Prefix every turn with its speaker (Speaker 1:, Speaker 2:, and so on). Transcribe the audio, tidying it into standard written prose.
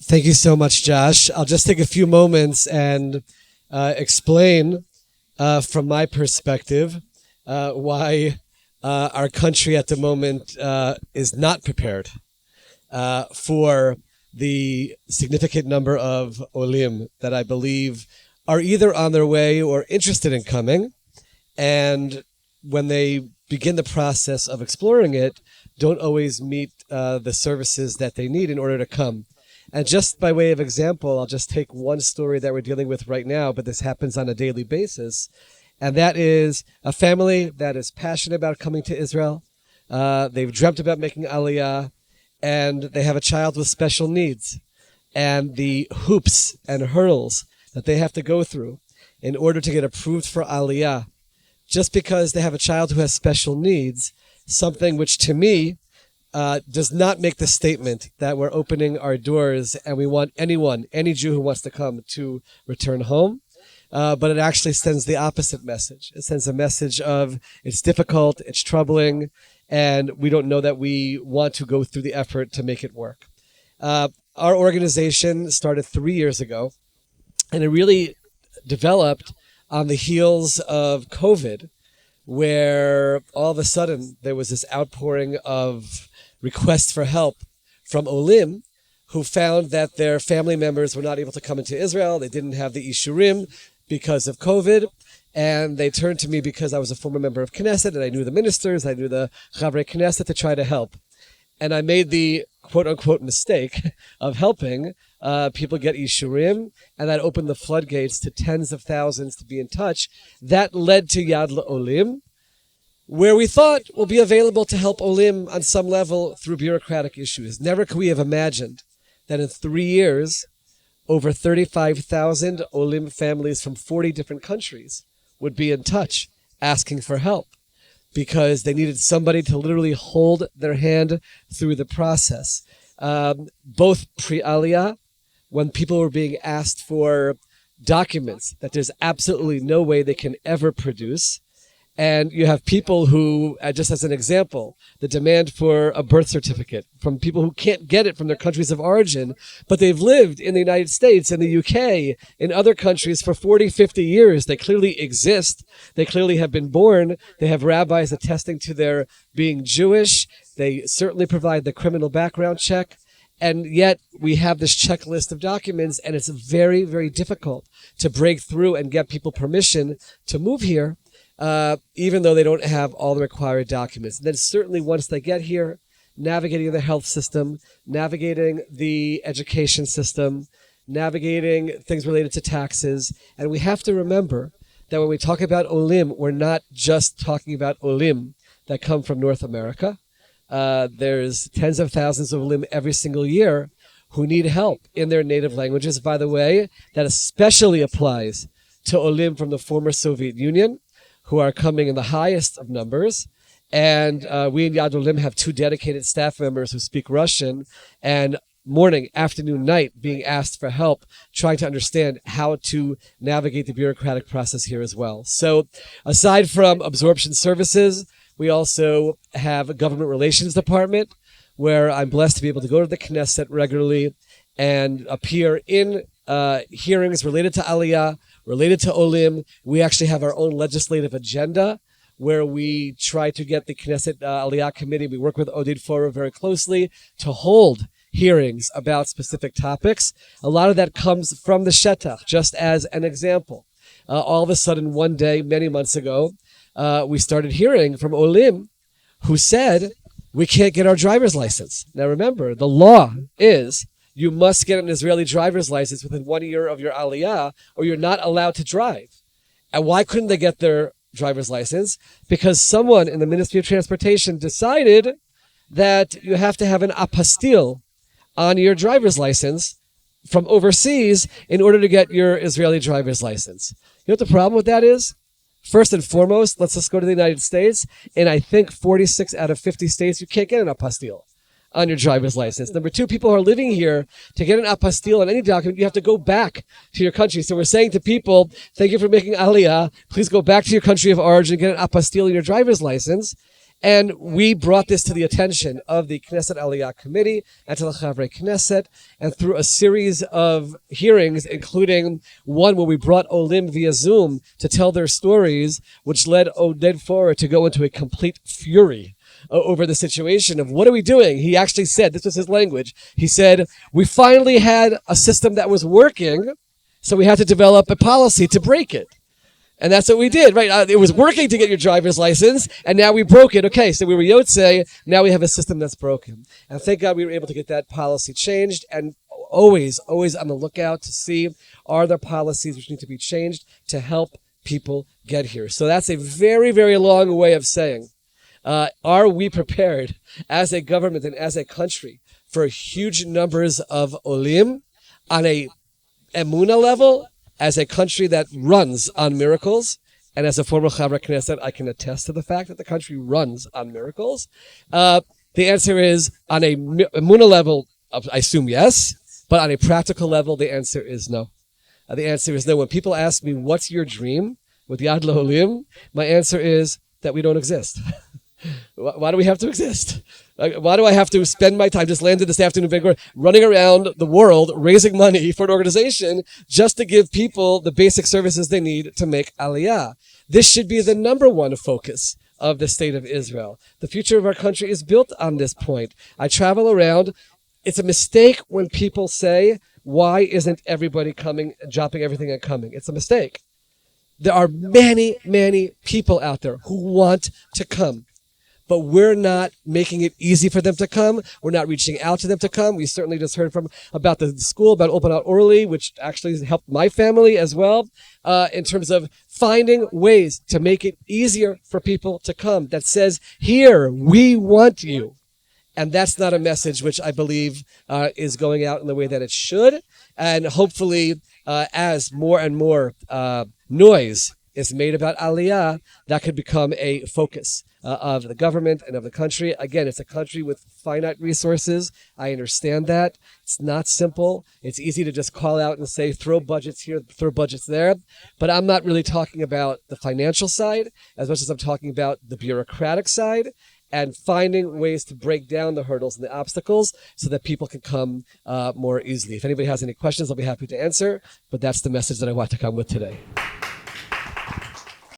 Speaker 1: Thank you so much, Josh. I'll just take a few moments and explain from my perspective why our country at the moment is not prepared for the significant number of Olim that I believe are either on their way or interested in coming. And when they begin the process of exploring it, don't always meet the services that they need in order to come. And just by way of example, I'll just take one story that we're dealing with right now, but this happens on a daily basis. And that is a family that is passionate about coming to Israel. They've dreamt about making Aliyah, and they have a child with special needs. And the hoops and hurdles that they have to go through in order to get approved for Aliyah, just because they have a child who has special needs, something which to me does not make the statement that we're opening our doors and we want anyone, any Jew who wants to come, to return home. But it actually sends the opposite message. It sends a message of it's difficult, it's troubling, and we don't know that we want to go through the effort to make it work. Our organization started 3 years ago, and it really developed on the heels of COVID, where all of a sudden there was this outpouring of requests for help from Olim, who found that their family members were not able to come into Israel. They didn't have the Ishurim because of COVID. And they turned to me because I was a former member of Knesset, and I knew the ministers, I knew the Chavrei Knesset, to try to help. And I made the quote-unquote mistake of helping people get Ishurim, and that opened the floodgates to tens of thousands to be in touch. That led to Yad Olim, where we thought will be available to help Olim on some level through bureaucratic issues. Never could we have imagined that in 3 years, over 35,000 Olim families from 40 different countries would be in touch asking for help, because they needed somebody to literally hold their hand through the process. Both pre-Aliyah, when people were being asked for documents that there's absolutely no way they can ever produce. And you have people who, just as an example, the demand for a birth certificate from people who can't get it from their countries of origin, but they've lived in the United States, in the UK, in other countries for 40, 50 years. They clearly exist. They clearly have been born. They have rabbis attesting to their being Jewish. They certainly provide the criminal background check. And yet we have this checklist of documents, and it's very, very difficult to break through and get people permission to move here. Even though they don't have all the required documents. And then certainly once they get here, navigating the health system, navigating the education system, navigating things related to taxes. And we have to remember that when we talk about Olim, we're not just talking about Olim that come from North America. There's tens of thousands of Olim every single year who need help in their native languages. By the way, that especially applies to Olim from the former Soviet Union, who are coming in the highest of numbers. And we in Yad Olim have 2 dedicated staff members who speak Russian, and morning, afternoon, night being asked for help, trying to understand how to navigate the bureaucratic process here as well. So aside from absorption services, we also have a government relations department where I'm blessed to be able to go to the Knesset regularly and appear in hearings related to Aliyah, related to Olim. We actually have our own legislative agenda where we try to get the Knesset Aliyah Committee. We work with Oded Forer very closely to hold hearings about specific topics. A lot of that comes from the Shetach. Just as an example, all of a sudden one day, many months ago, we started hearing from Olim who said, we can't get our driver's license. Now remember, the law is you must get an Israeli driver's license within 1 year of your Aliyah, or you're not allowed to drive. And why couldn't they get their driver's license? Because someone in the Ministry of Transportation decided that you have to have an apostille on your driver's license from overseas in order to get your Israeli driver's license. You know what the problem with that is? First and foremost, let's just go to the United States. In I think 46 out of 50 states, you can't get an apostille on your driver's license. Number 2, people who are living here, to get an apostille on any document, you have to go back to your country. So we're saying to people, thank you for making Aliyah. Please go back to your country of origin and get an apostille on your driver's license. And we brought this to the attention of the Knesset Aliyah Committee and to the Chavrei Knesset, and through a series of hearings, including one where we brought Olim via Zoom to tell their stories, which led Oded Forer to go into a complete fury over the situation of what are we doing? He actually said, this was his language, he said, we finally had a system that was working, so we had to develop a policy to break it. And that's what we did, right? It was working to get your driver's license, and now we broke it. Okay, so we were Yotze, now we have a system that's broken. And thank God we were able to get that policy changed, and always on the lookout to see, are there policies which need to be changed to help people get here? So that's a very, very long way of saying, are we prepared as a government and as a country for huge numbers of Olim on a Emunah level, as a country that runs on miracles? And as a former Chavrei Knesset, I can attest to the fact that the country runs on miracles. The answer is, on a Emunah level, I assume yes, but on a practical level, the answer is no. The answer is no. When people ask me, what's your dream with Yad L'Olim, my answer is that we don't exist. Why do we have to exist? Why do I have to spend my time, just landed this afternoon, running around the world raising money for an organization just to give people the basic services they need to make Aliyah? This should be the number one focus of the state of Israel. The future of our country is built on this point. I travel around. It's a mistake when people say, why isn't everybody coming, dropping everything and coming? It's a mistake. There are many, many people out there who want to come, but we're not making it easy for them to come. We're not reaching out to them to come. We certainly just heard about the school, about Open Out Early, which actually helped my family as well, in terms of finding ways to make it easier for people to come. That says, here, we want you. And that's not a message which I believe is going out in the way that it should. And hopefully, as more and more noise is made about Aliyah, that could become a focus of the government and of the country. Again, it's a country with finite resources. I understand that. It's not simple. It's easy to just call out and say, throw budgets here, throw budgets there. But I'm not really talking about the financial side as much as I'm talking about the bureaucratic side, and finding ways to break down the hurdles and the obstacles so that people can come more easily. If anybody has any questions, I'll be happy to answer. But that's the message that I want to come with today.